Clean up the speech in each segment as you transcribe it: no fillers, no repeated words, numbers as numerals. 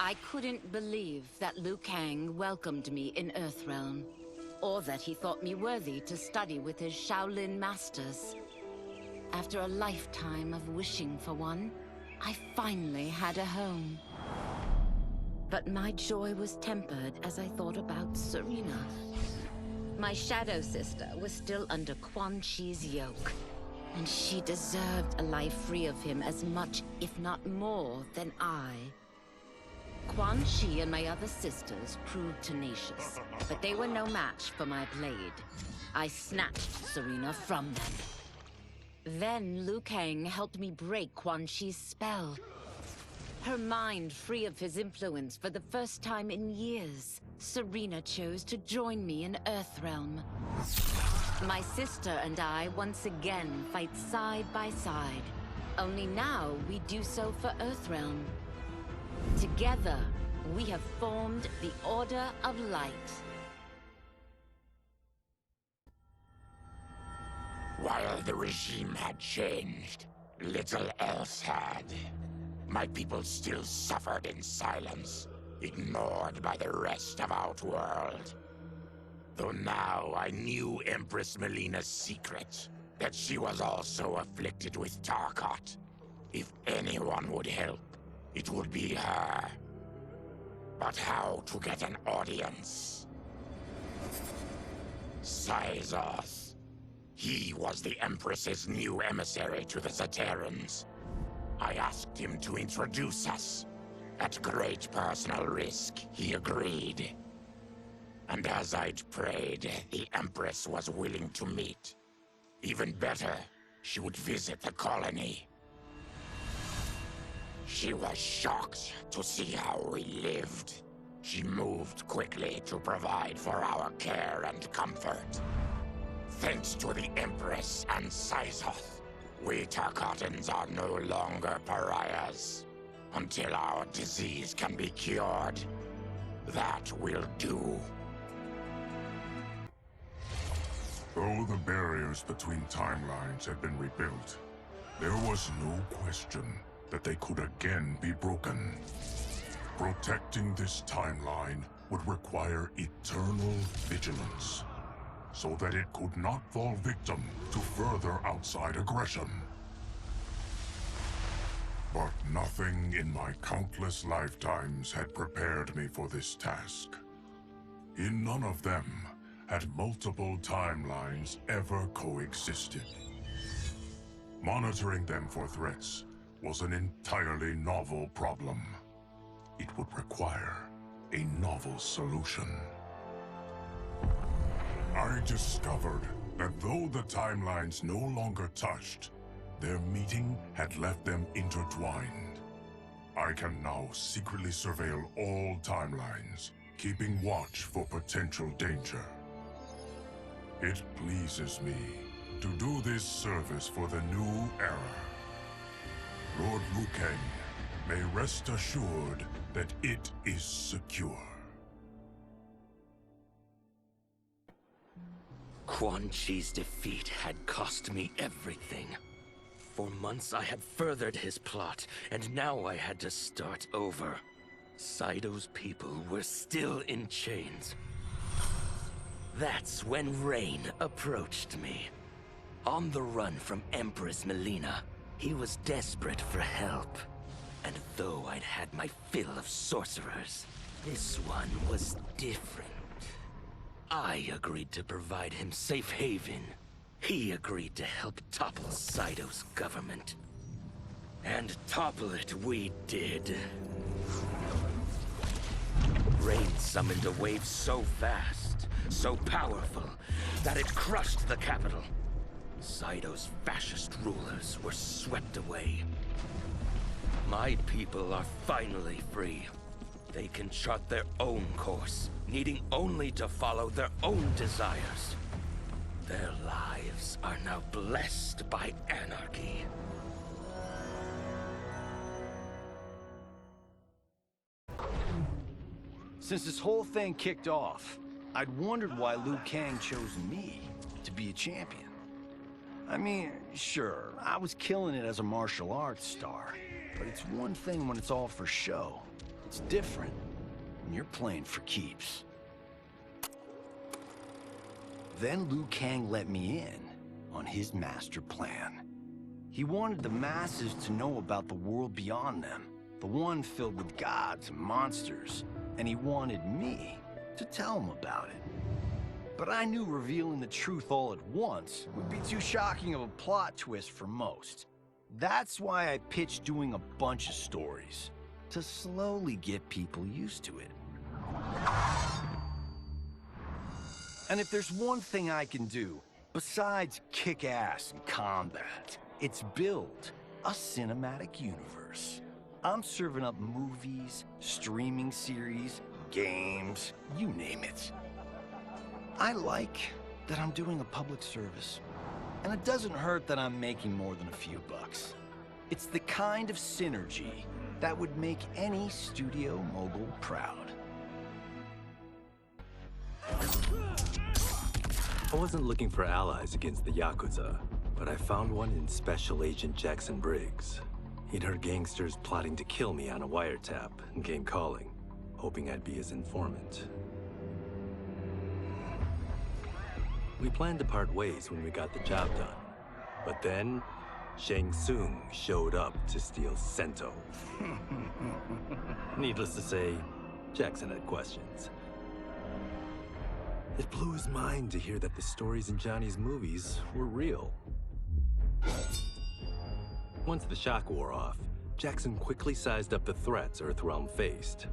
I couldn't believe that Liu Kang welcomed me in Earthrealm, or that he thought me worthy to study with his Shaolin masters. After a lifetime of wishing for one, I finally had a home. But my joy was tempered as I thought about Serena. My shadow sister was still under Quan Chi's yoke, and she deserved a life free of him as much, if not more, than I. Quan Chi and my other sisters proved tenacious, but they were no match for my blade. I snatched Serena from them. Then Liu Kang helped me break Quan Chi's spell. Her mind free of his influence for the first time in years, Serena chose to join me in Earthrealm. My sister and I once again fight side by side. Only now we do so for Earthrealm. Together, we have formed the Order of Light. While the regime had changed, little else had. My people still suffered in silence, ignored by the rest of Outworld. Though now I knew Empress Melina's secret, that she was also afflicted with Tarkat. If anyone would help, it would be her. But how to get an audience? Syzoth. He was the Empress's new emissary to the Zaterrans. I asked him to introduce us. At great personal risk, he agreed. And as I'd prayed, the Empress was willing to meet. Even better, she would visit the colony. She was shocked to see how we lived. She moved quickly to provide for our care and comfort. Thanks to the Empress and Syzoth, we Tarkatans are no longer pariahs. Until our disease can be cured, that will do. Though the barriers between timelines had been rebuilt, there was no question that they could again be broken. Protecting this timeline would require eternal vigilance, so that it could not fall victim to further outside aggression. But nothing in my countless lifetimes had prepared me for this task. In none of them had multiple timelines ever coexisted. Monitoring them for threats was an entirely novel problem. It would require a novel solution. I discovered that though the timelines no longer touched, their meeting had left them intertwined. I can now secretly surveil all timelines, keeping watch for potential danger. It pleases me to do this service for the new era. Lord Liu Kang may rest assured that it is secure. Quan Chi's defeat had cost me everything. For months I had furthered his plot, and now I had to start over. Saito's people were still in chains. That's when Rain approached me. On the run from Empress Melina, he was desperate for help. And though I'd had my fill of sorcerers, this one was different. I agreed to provide him safe haven. He agreed to help topple Saito's government. And topple it we did. Rain summoned a wave so fast, so powerful, that it crushed the capital. Saito's fascist rulers were swept away. My people are finally free. They can chart their own course, needing only to follow their own desires. Their lives are now blessed by anarchy. Since this whole thing kicked off, I'd wondered why Liu Kang chose me to be a champion. I mean, sure, I was killing it as a martial arts star, but it's one thing when it's all for show. It's different. And you're playing for keeps. Then Liu Kang let me in on his master plan. He wanted the masses to know about the world beyond them, the one filled with gods and monsters, and he wanted me to tell them about it. But I knew revealing the truth all at once would be too shocking of a plot twist for most. That's why I pitched doing a bunch of stories, to slowly get people used to it. And if there's one thing I can do, besides kick ass in combat, it's build a cinematic universe. I'm serving up movies, streaming series, games, you name it. I like that I'm doing a public service. And it doesn't hurt that I'm making more than a few bucks. It's the kind of synergy that would make any studio mogul proud. I wasn't looking for allies against the Yakuza, but I found one in Special Agent Jackson Briggs. He'd heard gangsters plotting to kill me on a wiretap and came calling, hoping I'd be his informant. We planned to part ways when we got the job done. But then, Shang Tsung showed up to steal Sento. Needless to say, Jackson had questions. It blew his mind to hear that the stories in Johnny's movies were real. Once the shock wore off, Jackson quickly sized up the threats Earthrealm faced.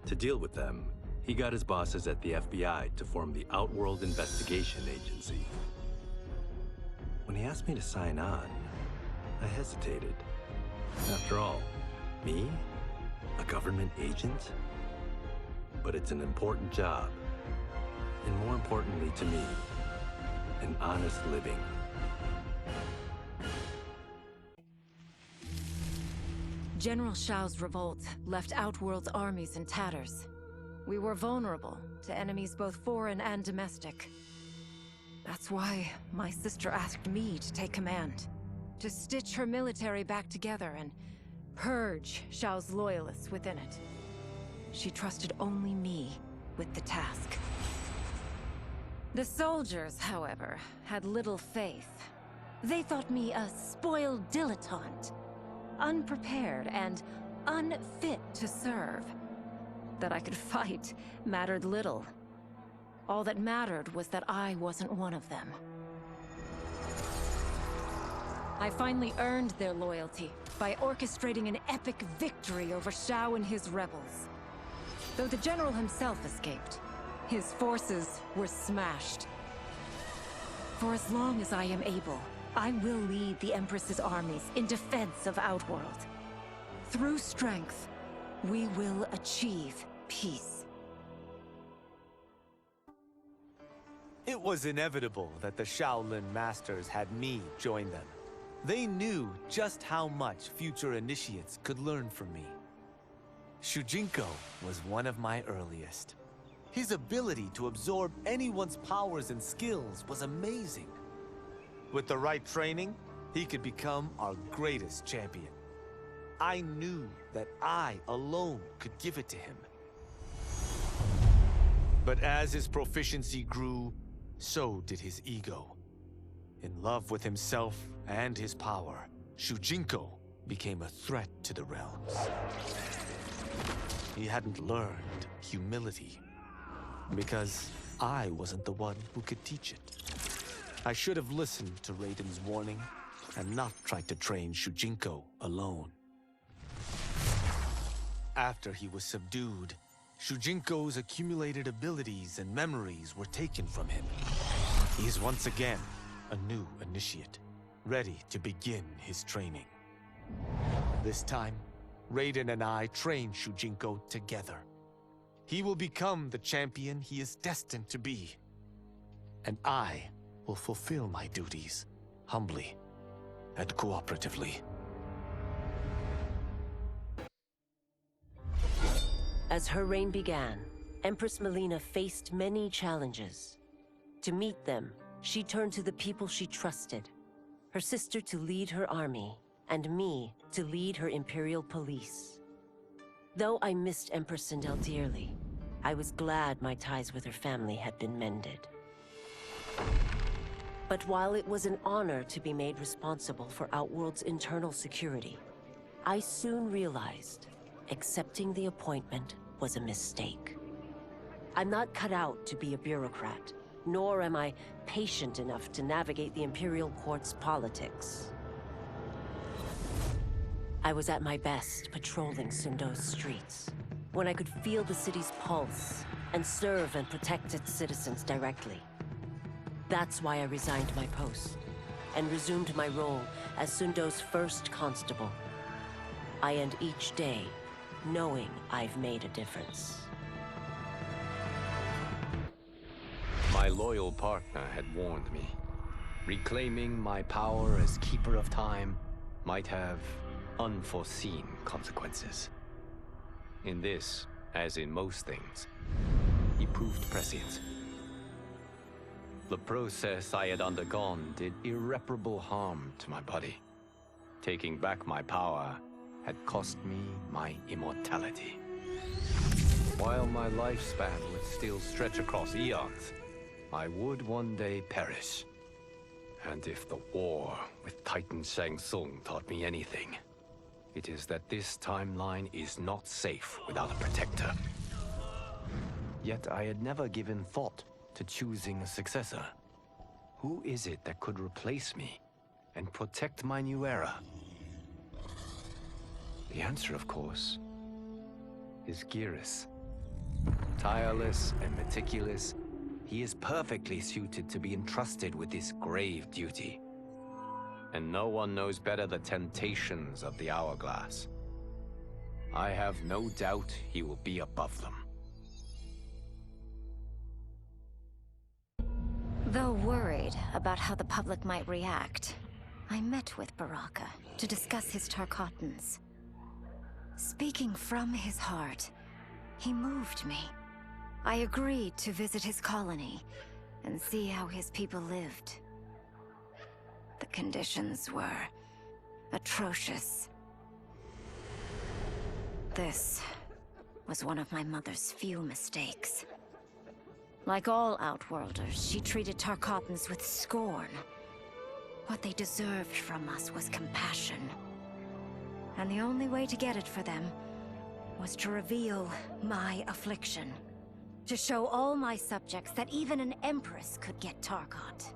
To deal with them, he got his bosses at the FBI to form the Outworld Investigation Agency. When he asked me to sign on, I hesitated. After all, me? A government agent? But it's an important job. And more importantly to me, an honest living. General Shao's revolt left Outworld's armies in tatters. We were vulnerable to enemies both foreign and domestic. That's why my sister asked me to take command, to stitch her military back together and purge Shao's loyalists within it. She trusted only me with the task. The soldiers, however, had little faith. They thought me a spoiled dilettante, unprepared and unfit to serve. That I could fight mattered little. All that mattered was that I wasn't one of them. I finally earned their loyalty by orchestrating an epic victory over Shao and his rebels. Though the general himself escaped, his forces were smashed. For as long as I am able, I will lead the Empress's armies in defense of Outworld. Through strength, we will achieve peace. It was inevitable that the Shaolin Masters had me join them. They knew just how much future initiates could learn from me. Shujinko was one of my earliest. His ability to absorb anyone's powers and skills was amazing. With the right training, he could become our greatest champion. I knew that I alone could give it to him. But as his proficiency grew, so did his ego. In love with himself and his power, Shujinko became a threat to the realms. He hadn't learned humility, because I wasn't the one who could teach it. I should have listened to Raiden's warning and not tried to train Shujinko alone. After he was subdued, Shujinko's accumulated abilities and memories were taken from him. He is once again a new initiate, ready to begin his training. This time, Raiden and I train Shujinko together. He will become the champion he is destined to be. And I will fulfill my duties, humbly and cooperatively. As her reign began, Empress Mileena faced many challenges. To meet them, she turned to the people she trusted. Her sister to lead her army, and me to lead her Imperial police. Though I missed Empress Sindel dearly, I was glad my ties with her family had been mended. But while it was an honor to be made responsible for Outworld's internal security, I soon realized accepting the appointment was a mistake. I'm not cut out to be a bureaucrat, nor am I patient enough to navigate the Imperial Court's politics. I was at my best patrolling Sundo's streets, when I could feel the city's pulse and serve and protect its citizens directly. That's why I resigned my post and resumed my role as Sundo's first constable. I end each day knowing I've made a difference. My loyal partner had warned me. Reclaiming my power as Keeper of Time might have unforeseen consequences. In this, as in most things, he proved prescient. The process I had undergone did irreparable harm to my body. Taking back my power had cost me my immortality. While my lifespan would still stretch across eons, I would one day perish. And if the war with Titan Shang Tsung taught me anything, it is that this timeline is not safe without a protector. Yet I had never given thought to choosing a successor. Who is it that could replace me and protect my new era? The answer, of course, is Geras. Tireless and meticulous, he is perfectly suited to be entrusted with this grave duty. And no one knows better the temptations of the Hourglass. I have no doubt he will be above them. Though worried about how the public might react, I met with Baraka to discuss his Tarkatans. Speaking from his heart, he moved me. I agreed to visit his colony and see how his people lived. The conditions were atrocious. This was one of my mother's few mistakes. Like all Outworlders, she treated Tarkatans with scorn. What they deserved from us was compassion. And the only way to get it for them was to reveal my affliction. To show all my subjects that even an Empress could get Tarkat.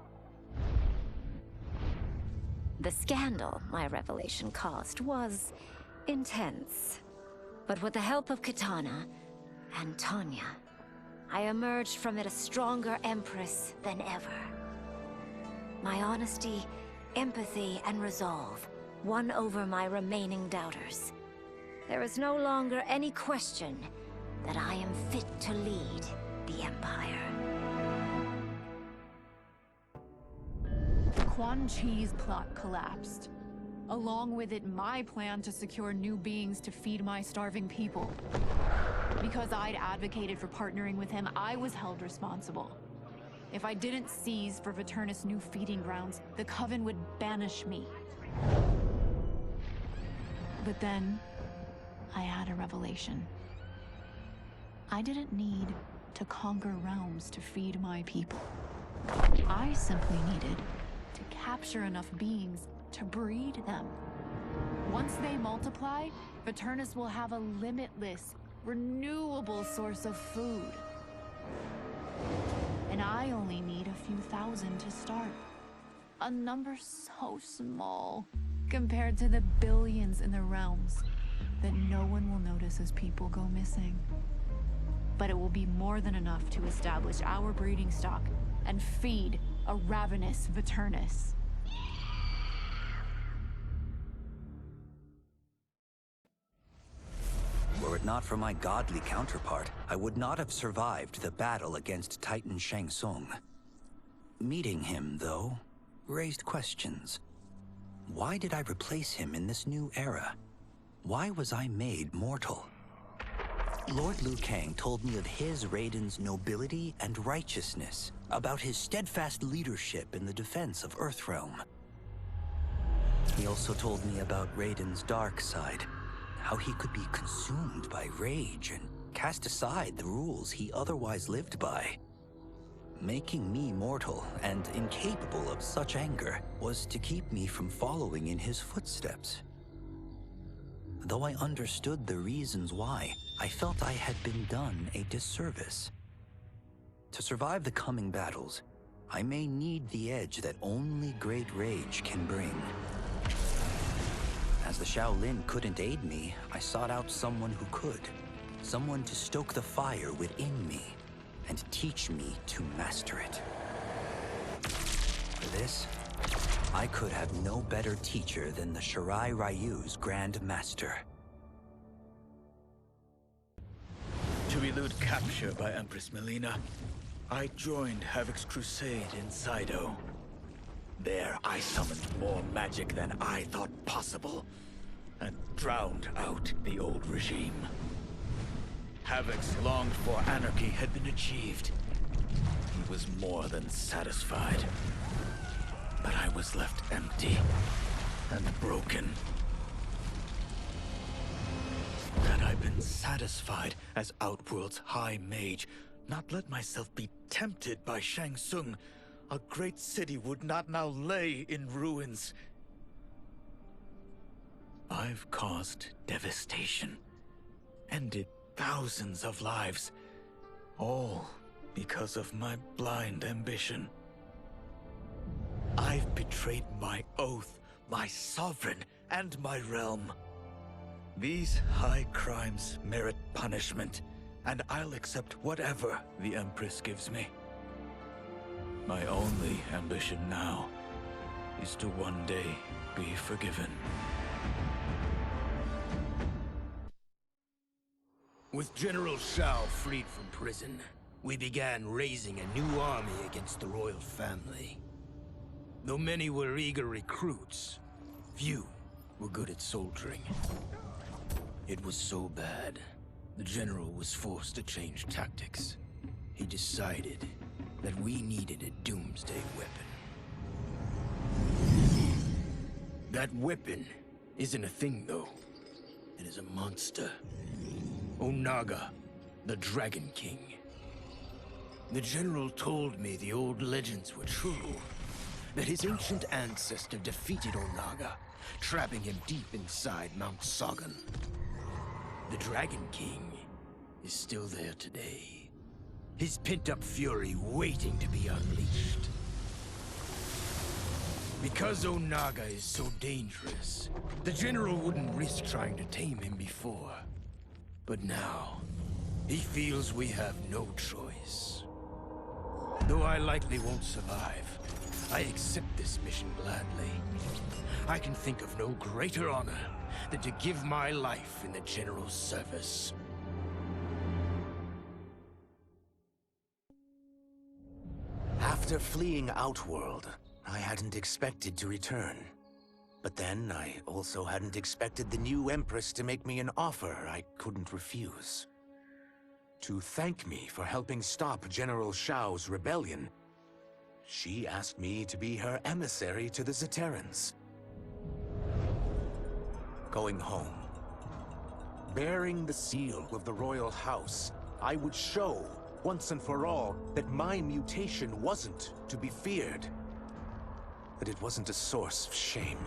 The scandal my revelation caused was intense. But with the help of Kitana and Tanya, I emerged from it a stronger Empress than ever. My honesty, empathy, and resolve won over my remaining doubters. There is no longer any question that I am fit to lead the Empire. Quan Chi's plot collapsed. Along with it, my plan to secure new beings to feed my starving people. Because I'd advocated for partnering with him, I was held responsible. If I didn't seize for Viternus' new feeding grounds, the Coven would banish me. But then, I had a revelation. I didn't need to conquer realms to feed my people. I simply needed to capture enough beings to breed them. Once they multiply, Viternus will have a limitless, renewable source of food. And I only need a few thousand to start. A number so small compared to the billions in the realms that no one will notice as people go missing. But it will be more than enough to establish our breeding stock and feed a ravenous Viternus. Were it not for my godly counterpart, I would not have survived the battle against Titan Shang Tsung. Meeting him, though, raised questions. Why did I replace him in this new era? Why was I made mortal? Lord Liu Kang told me of his Raiden's nobility and righteousness, about his steadfast leadership in the defense of Earthrealm. He also told me about Raiden's dark side, how he could be consumed by rage and cast aside the rules he otherwise lived by. Making me mortal and incapable of such anger was to keep me from following in his footsteps. Though I understood the reasons why, I felt I had been done a disservice. To survive the coming battles, I may need the edge that only great rage can bring. As the Shaolin couldn't aid me, I sought out someone who could. Someone to stoke the fire within me and teach me to master it. For this, I could have no better teacher than the Shirai Ryu's Grand Master. To elude capture by Empress Melina, I joined Havoc's crusade in Saido. There, I summoned more magic than I thought possible, and drowned out the old regime. Havoc's longed-for anarchy had been achieved. He was more than satisfied. But I was left empty and broken. Had I been satisfied as Outworld's High Mage, not let myself be tempted by Shang Tsung, a great city would not now lay in ruins. I've caused devastation, ended thousands of lives, all because of my blind ambition. I've betrayed my oath, my sovereign, and my realm. These high crimes merit punishment, and I'll accept whatever the Empress gives me. My only ambition now is to one day be forgiven. With General Shao freed from prison, we began raising a new army against the royal family. Though many were eager recruits, few were good at soldiering. It was so bad, the general was forced to change tactics. He decided that we needed a doomsday weapon. That weapon isn't a thing, though. It is a monster. Onaga, the Dragon King. The general told me the old legends were true, that his ancient ancestor defeated Onaga, trapping him deep inside Mount Sagan. The Dragon King is still there today, his pent-up fury waiting to be unleashed. Because Onaga is so dangerous, the general wouldn't risk trying to tame him before. But now, he feels we have no choice. Though I likely won't survive, I accept this mission gladly. I can think of no greater honor than to give my life in the general's service. After fleeing Outworld, I hadn't expected to return. But then, I also hadn't expected the new Empress to make me an offer I couldn't refuse. To thank me for helping stop General Shao's rebellion, she asked me to be her emissary to the Zaterrans. Going home, bearing the seal of the royal house, I would show, once and for all, that my mutation wasn't to be feared. That it wasn't a source of shame.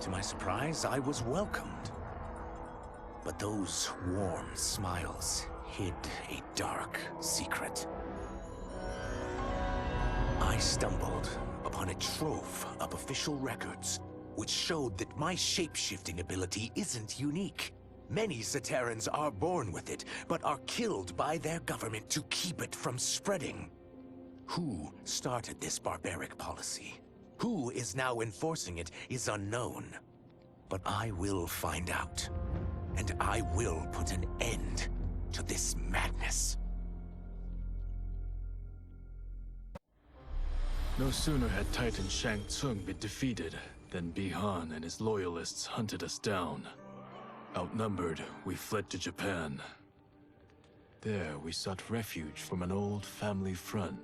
To my surprise, I was welcomed. But those warm smiles hid a dark secret. I stumbled upon a trove of official records, which showed that my shape-shifting ability isn't unique. Many Zaterrans are born with it, but are killed by their government to keep it from spreading. Who started this barbaric policy? Who is now enforcing it is unknown. But I will find out. And I will put an end to this madness. No sooner had Titan Shang Tsung been defeated than Bihan and his loyalists hunted us down. Outnumbered, we fled to Japan. There, we sought refuge from an old family friend.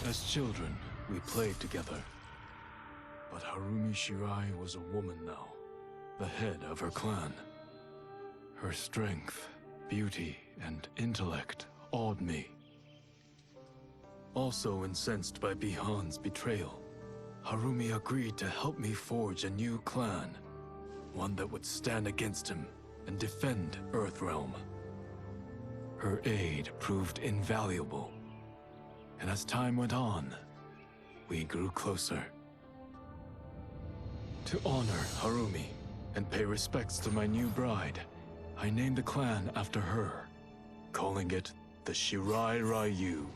As children, we played together. But Harumi Shirai was a woman now, the head of her clan. Her strength, beauty, and intellect awed me. Also incensed by Bihan's betrayal, Harumi agreed to help me forge a new clan, one that would stand against him and defend Earthrealm. Her aid proved invaluable, and as time went on, we grew closer. To honor Harumi and pay respects to my new bride, I named the clan after her, calling it the Shirai Ryu.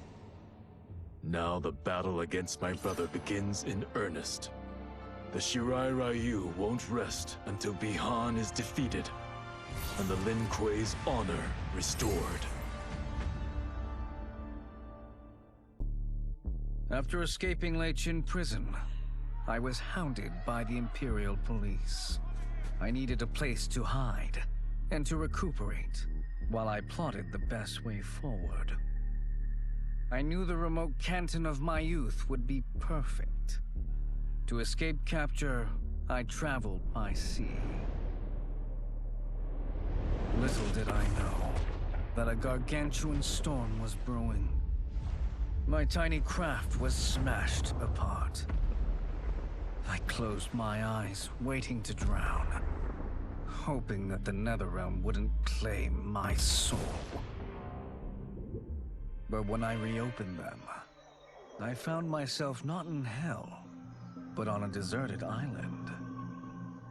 Now the battle against my brother begins in earnest. The Shirai Ryu won't rest until Bihan is defeated and the Lin Kuei's honor restored. After escaping Lei Chin prison, I was hounded by the Imperial Police. I needed a place to hide and to recuperate while I plotted the best way forward. I knew the remote canton of my youth would be perfect. To escape capture, I traveled by sea. Little did I know that a gargantuan storm was brewing. My tiny craft was smashed apart. I closed my eyes, waiting to drown, hoping that the Netherrealm wouldn't claim my soul. But when I reopened them, I found myself not in hell, but on a deserted island.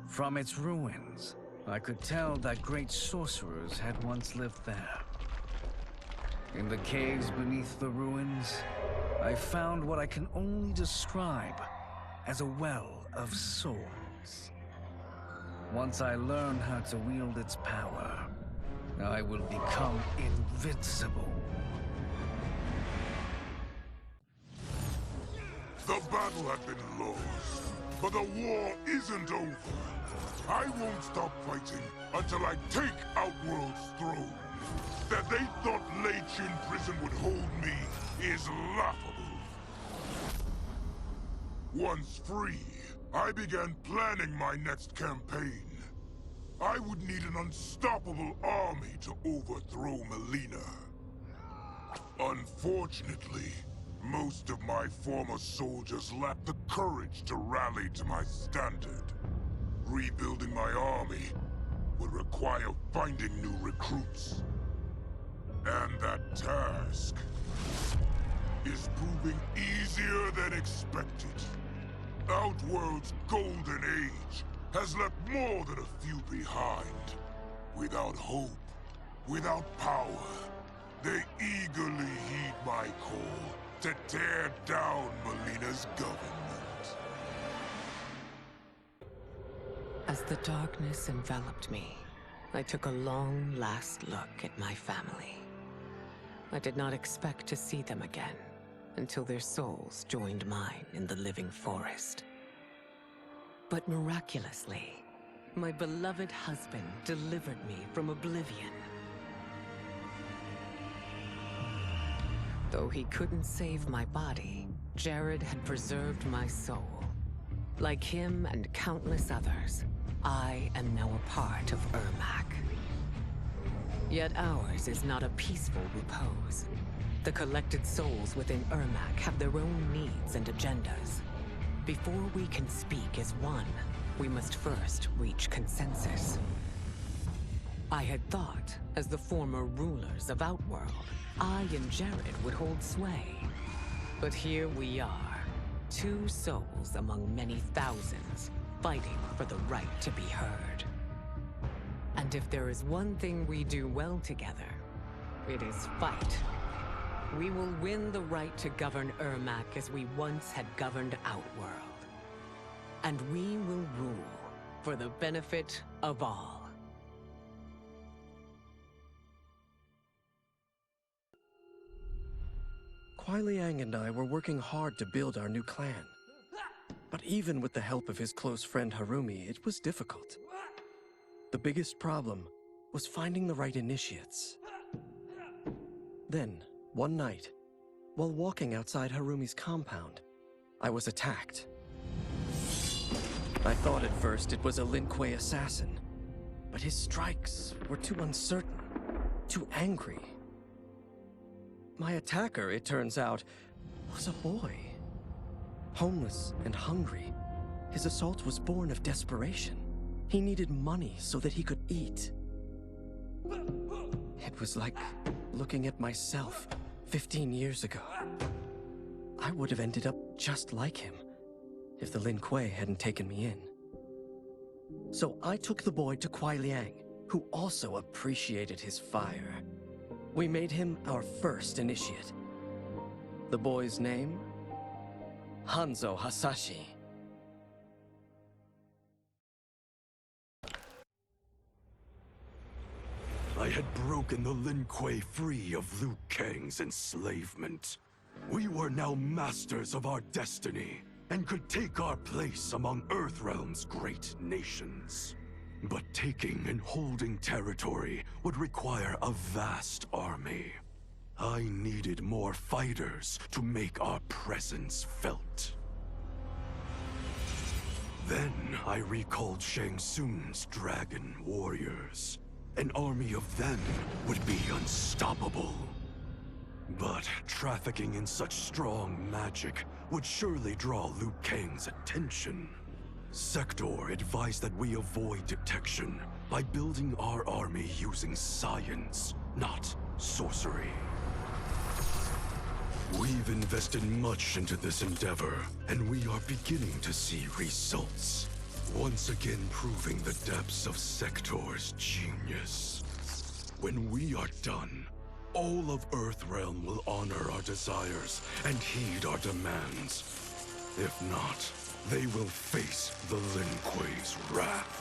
From its ruins, I could tell that great sorcerers had once lived there. In the caves beneath the ruins, I found what I can only describe as a well of souls. Once I learn how to wield its power, I will become invincible. The battle had been lost, but the war isn't over. I won't stop fighting until I take Outworld's throne. That they thought Lei Chin prison would hold me is laughable. Once free, I began planning my next campaign. I would need an unstoppable army to overthrow Melina. Unfortunately, most of my former soldiers lacked the courage to rally to my standard. Rebuilding my army would require finding new recruits. And that task is proving easier than expected. Outworld's golden age has left more than a few behind. Without hope, without power, they eagerly heed my call to tear down Melina's government. As the darkness enveloped me, I took a long last look at my family. I did not expect to see them again until their souls joined mine in the living forest. But miraculously, my beloved husband delivered me from oblivion. Though he couldn't save my body, Jared had preserved my soul. Like him and countless others, I am now a part of Ermac. Yet ours is not a peaceful repose. The collected souls within Ermac have their own needs and agendas. Before we can speak as one, we must first reach consensus. I had thought, as the former rulers of Outworld, I and Jared would hold sway. But here we are, two souls among many thousands, fighting for the right to be heard. And if there is one thing we do well together, it is fight. We will win the right to govern Ermac as we once had governed Outworld. And we will rule for the benefit of all. Kuai Liang and I were working hard to build our new clan. But even with the help of his close friend Harumi, it was difficult. The biggest problem was finding the right initiates. Then, one night, while walking outside Harumi's compound, I was attacked. I thought at first it was a Lin Kuei assassin, but his strikes were too uncertain, too angry. My attacker, it turns out, was a boy. Homeless and hungry, his assault was born of desperation. He needed money so that he could eat. It was like looking at myself 15 years ago. I would have ended up just like him if the Lin Kuei hadn't taken me in. So I took the boy to Kuai Liang, who also appreciated his fire. We made him our first initiate. The boy's name? Hanzo Hasashi. I had broken the Lin Kuei free of Liu Kang's enslavement. We were now masters of our destiny, and could take our place among Earthrealm's great nations. But taking and holding territory would require a vast army. I needed more fighters to make our presence felt. Then I recalled Shang Tsung's dragon warriors. An army of them would be unstoppable. But trafficking in such strong magic would surely draw Liu Kang's attention. Sector advised that we avoid detection by building our army using science, not sorcery. We've invested much into this endeavor, and we are beginning to see results. Once again proving the depths of Sector's genius. When we are done, all of Earthrealm will honor our desires and heed our demands. If not, they will face the Lin Kuei's wrath.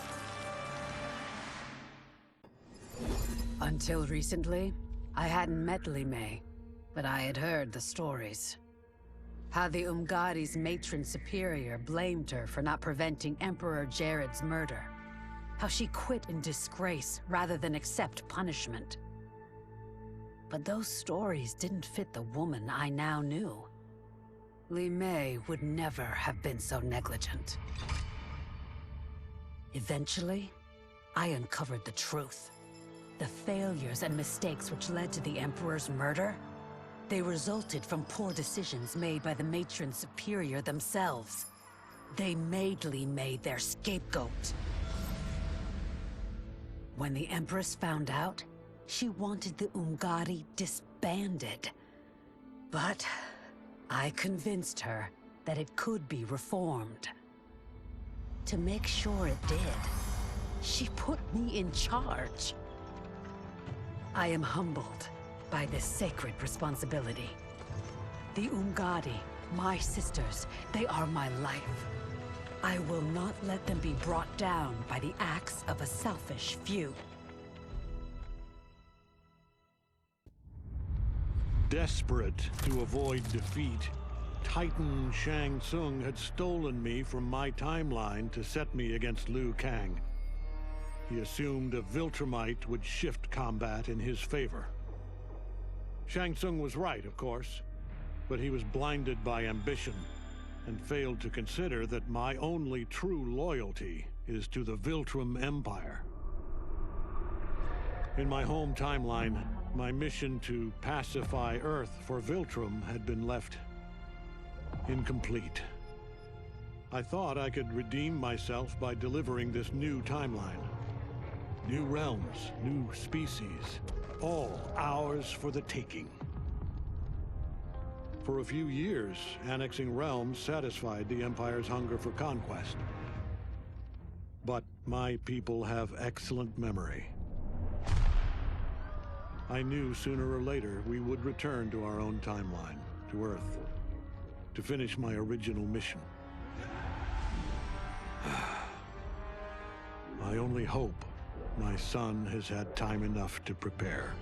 Until recently, I hadn't met Blaynethemayne, but I had heard the stories. How the Umgadi's matron superior blamed her for not preventing Emperor Jared's murder. How she quit in disgrace rather than accept punishment. But those stories didn't fit the woman I now knew. Blaynethemayne would never have been so negligent. Eventually, I uncovered the truth. The failures and mistakes which led to the Emperor's murder, they resulted from poor decisions made by the matron superior themselves. They made Blaynethemayne their scapegoat. When the Empress found out, she wanted the Umgadi disbanded. But I convinced her that it could be reformed. To make sure it did, she put me in charge. I am humbled by this sacred responsibility. The Umgadi, my sisters, they are my life. I will not let them be brought down by the acts of a selfish few. Desperate to avoid defeat, Titan Shang Tsung had stolen me from my timeline to set me against Liu Kang. He assumed a Viltrumite would shift combat in his favor. Shang Tsung was right, of course, but he was blinded by ambition and failed to consider that my only true loyalty is to the Viltrum Empire. In my home timeline, my mission to pacify Earth for Viltrum had been left incomplete. I thought I could redeem myself by delivering this new timeline. New realms, new species, all ours for the taking. For a few years, annexing realms satisfied the Empire's hunger for conquest. But my people have excellent memory. I knew sooner or later we would return to our own timeline, to Earth, to finish my original mission. I only hope my son has had time enough to prepare.